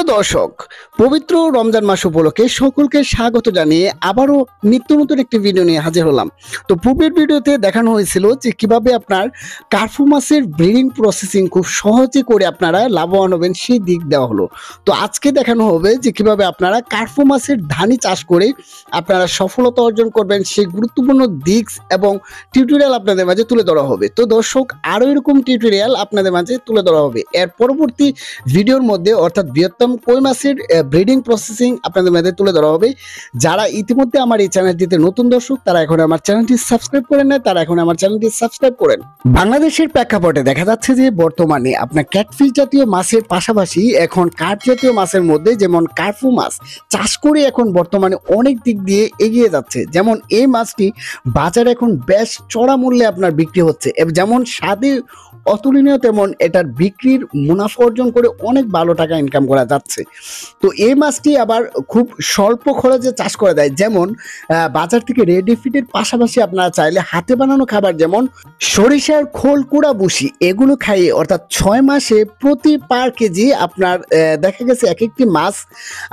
প্রিয় দর্শক, পবিত্র রমজান মাস উপলক্ষে সকলকে স্বাগত জানিয়ে আবারও নিত্য নতুন একটি ভিডিও নিয়ে হাজির হলাম। তো পূর্বের ভিডিওতে দেখানো হয়েছিল যে কিভাবে আপনার কার্ফু মাছের ব্রিডিং প্রসেসিং খুব সহজে করে আপনারা লাভবান হবেন, সেই দিক দেওয়া হলো। তো আজকে দেখানো হবে যে কিভাবে আপনারা কার্ফু মাছের ধানি চাষ করে আপনারা সফলতা অর্জন করবেন, সেই গুরুত্বপূর্ণ দিক এবং টিউটোরিয়াল আপনাদের মাঝে তুলে ধরা হবে। তো দর্শক, আরও এরকম টিউটোরিয়াল আপনাদের মাঝে তুলে ধরা হবে এর পরবর্তী ভিডিওর মধ্যে, অর্থাৎ বৃহত্তম কই মাছের ব্রিডিং প্রসেসিং আপনাদের মধ্যে তুলে ধরা হবে। যারা ইতিমধ্যে আমার এই চ্যানেলটিতে নতুন দর্শক, তারা এখন আমার চ্যানেলটি সাবস্ক্রাইব করেন না, তারা এখন আমার চ্যানেলটি সাবস্ক্রাইব করেন। বাংলাদেশের প্রেক্ষাপটে দেখা যাচ্ছে যে বর্তমানে আপনার ক্যাটফিশ জাতীয় মাছের পাশাপাশি এখন কার্প জাতীয় মাছের মধ্যে যেমন কার্ফু মাছ চাষ করে এখন বর্তমানে অনেক দিক দিয়ে এগিয়ে যাচ্ছে। যেমন এই মাছটি বাজারে এখন বেশ চড়া মূল্যে আপনার বিক্রি হচ্ছে, যেমন স্বাদে অতুলনীয়, তেমন এটার বিক্রির মুনাফা অর্জন করে অনেক ভালো টাকা ইনকাম করা যাচ্ছে। তো এই মাছটি আবার খুব স্বল্প খরচে চাষ করা যায়। যেমন বাজার থেকে রেডি ফিডের পাশাপাশি আপনারা চাইলে হাতে বানানো খাবার, যেমন সরিষার খোল কুড়া বুসি, এগুলো খাইয়ে অর্থাৎ 6 মাসে প্রতি পার কেজি আপনার দেখা গেছে এক একটি মাছ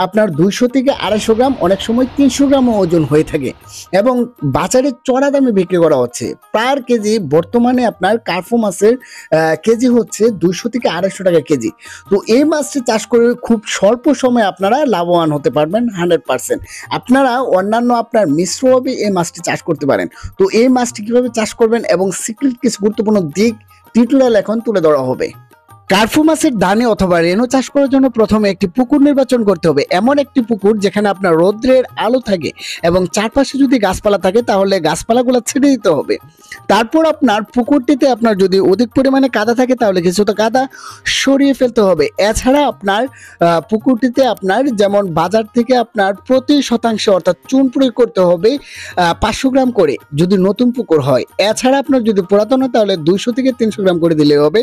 আপনার 200 থেকে 250 গ্রাম, অনেক সময় 300 গ্রামও ওজন হয়ে থাকে এবং বাজারে চড়া দামে বিক্রি করা হচ্ছে। পার কেজি বর্তমানে আপনার কার্ফু মাছের কেজি হচ্ছে 200 থেকে 250 টাকা কেজি। তো এই মাছটি চাষ করে খুব স্বল্প সময়ে আপনারা লাভবান হতে পারবেন 100%। আপনারা অন্যান্য আপনার মিশ্রভাবে এই মাছটি চাষ করতে পারেন। তো এই মাছটি কিভাবে চাষ করবেন এবং সিক্রেট কিছু গুরুত্বপূর্ণ দিক টিউটোরিয়াল এখন তুলে ধরা হবে। কার্ফু মাছের দানি অথবা রেনু চাষ করার জন্য প্রথমে একটি পুকুর নির্বাচন করতে হবে। এমন একটি পুকুর যেখানে আপনার রৌদ্রের আলো থাকে এবং চারপাশে যদি গাছপালা থাকে তাহলে গাছপালাগুলো ছেড়ে দিতে হবে। তারপর আপনার পুকুরটিতে আপনার যদি অধিক পরিমাণে কাদা থাকে তাহলে কিছুটা কাদা সরিয়ে ফেলতে হবে। এছাড়া আপনার পুকুরটিতে আপনার যেমন বাজার থেকে আপনার প্রতি শতাংশে অর্থাৎ চুন প্রয়োগ করতে হবে 500 গ্রাম করে যদি নতুন পুকুর হয়। এছাড়া আপনার যদি পুরাতন হয় তাহলে 200 থেকে 300 গ্রাম করে দিলে হবে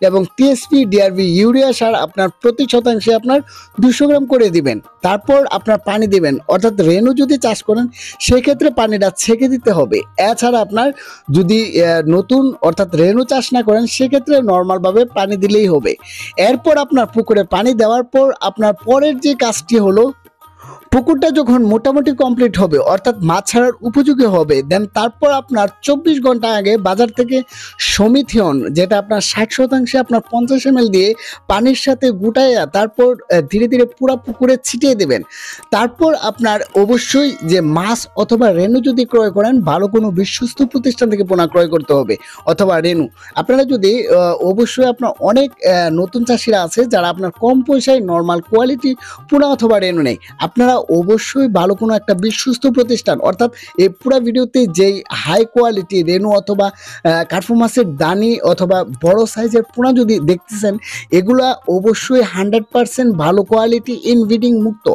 এবং টিএসপি ডিআরবি ইউরিয়া সার আপনার প্রতি শতাংশে আপনার 200 গ্রাম করে দিবেন। তারপর আপনার পানি দিবেন, অর্থাৎ রেনু যদি চাষ করেন সেক্ষেত্রে পানিটা ছেঁকে দিতে হবে। এছাড়া আপনার যদি নতুন অর্থাৎ রেনু চাষ না করেন সেক্ষেত্রে নর্মালভাবে পানি দিলেই হবে। এরপর আপনার পুকুরে পানি দেওয়ার পর আপনার পরের যে কাজটি হলো, পুকুরটা যখন মোটামুটি কমপ্লিট হবে অর্থাৎ মাছ ছাড়ার উপযোগী হবে, দেন তারপর আপনার 24 ঘন্টা আগে বাজার থেকে সমিথিয়ন, যেটা আপনার 60% আপনার 50 ml দিয়ে পানির সাথে গুটাইয়া তারপর ধীরে ধীরে পুরা পুকুরে ছিটিয়ে দেবেন। তারপর আপনার অবশ্যই যে মাছ অথবা রেনু যদি ক্রয় করেন ভালো কোনো বিশ্বস্ত প্রতিষ্ঠান থেকে পোনা ক্রয় করতে হবে অথবা রেনু। আপনারা যদি অবশ্যই আপনার অনেক নতুন চাষিরা আছে যারা আপনার কম পয়সায় নর্মাল কোয়ালিটি পোনা অথবা রেনু নেই, আপনারা অবশ্যই ভালো কোনো একটা বিশ্বস্ত প্রতিষ্ঠান, অর্থাৎ এই পুরো ভিডিওতে যেই হাই কোয়ালিটি রেনু অথবা কার্ফু মাছের দানি অথবা বড় সাইজের পোনা যদি দেখতেছেন, এগুলা অবশ্যই 100% ভালো কোয়ালিটি ইনব্রিডিং মুক্ত।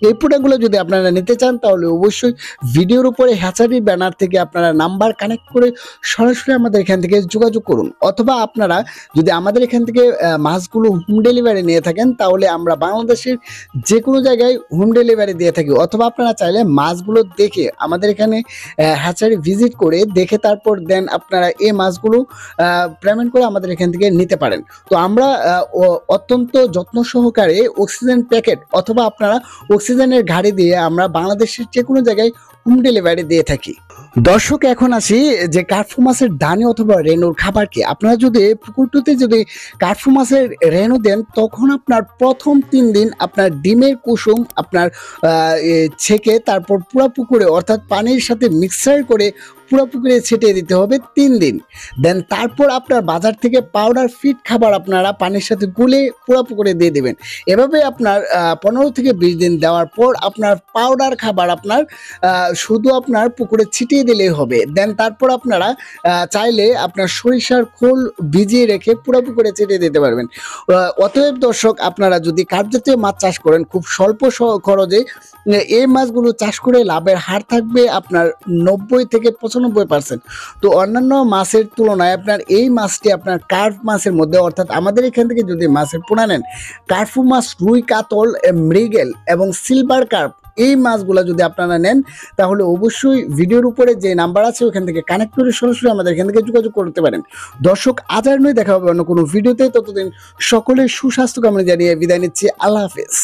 এই পোনাগুলো যদি আপনারা নিতে চান তাহলে অবশ্যই ভিডিওর উপরে হ্যাচারি ব্যানার থেকে আপনারা নাম্বার কানেক্ট করে সরাসরি আমাদের এখান থেকে যোগাযোগ করুন, অথবা আপনারা যদি আমাদের এখান থেকে মাছগুলো হোম ডেলিভারি নিয়ে থাকেন তাহলে আমরা বাংলাদেশের যে কোনো জায়গায় হোম ডেলিভারি দিয়ে থাকি, অথবা আপনারা চাইলে মাছগুলো দেখে আমাদের এখানে হ্যাচারি ভিজিট করে দেখে তারপর দেন আপনারা এই মাছগুলো পেমেন্ট করে আমাদের এখান থেকে নিতে পারেন। তো আমরা অত্যন্ত যত্ন সহকারে অক্সিজেন প্যাকেট অথবা আপনারা অক্সিজেনের গাড়ি দিয়ে আমরা বাংলাদেশের যে কোনো জায়গায় হোম ডেলিভারি দিয়ে থাকি। দর্শক, এখন আসি যে কার্ফু মাছের দানি অথবা রেনুর খাবার কি। আপনারা যদি পুকুরটিতে যদি কার্ফু মাছের রেনু দেন তখন আপনার প্রথম 3 দিন আপনার ডিমের কুসুম আপনার ছেঁকে তারপর পুরো পুকুরে অর্থাৎ পানির সাথে মিক্সার করে পুরো পুকুরে ছিটিয়ে দিতে হবে 3 দিন। দেন তারপর আপনার বাজার থেকে পাউডার ফিড খাবার আপনারা পানির সাথে গুলে পুরো পুকুরে দিয়ে দেবেন। এভাবে আপনার 15 থেকে 20 দিন দেওয়ার পর আপনার পাউডার খাবার আপনার শুধু আপনার পুকুরে ছিটিয়ে দিলেই হবে। দেন তারপর আপনারা চাইলে আপনার সরিষার খোল ভিজিয়ে রেখে পুরো পুকুরে ছিটিয়ে দিতে পারবেন। অতএব দর্শক, আপনারা যদি কার্প জাতীয় মাছ চাষ করেন খুব স্বল্প খরচে এই মাছগুলো চাষ করে লাভের হার থাকবে আপনার 90 থেকে 95%। তো অন্যান্য মাছের তুলনায় আপনার এই মাছটি আপনার কার্প মাছের মধ্যে, অর্থাৎ আমাদের এখান থেকে যদি মাছের পোনা নেন, কার্ফু মাছ, রুই, কাতল, মৃগেল এবং সিলভার কার্প, এই মাছগুলা যদি আপনারা নেন তাহলে অবশ্যই ভিডিওর উপরে যে নাম্বার আছে ওখান থেকে কানেক্ট করে সরাসরি আমাদের এখান থেকে যোগাযোগ করতে পারেন। দর্শক, আজ আর নয়, দেখা হবে অন্য কোনো ভিডিওতে। ততদিন সকলের সুস্বাস্থ্য কামনা জানিয়ে বিদায় নিচ্ছি। আল্লাহ হাফেজ।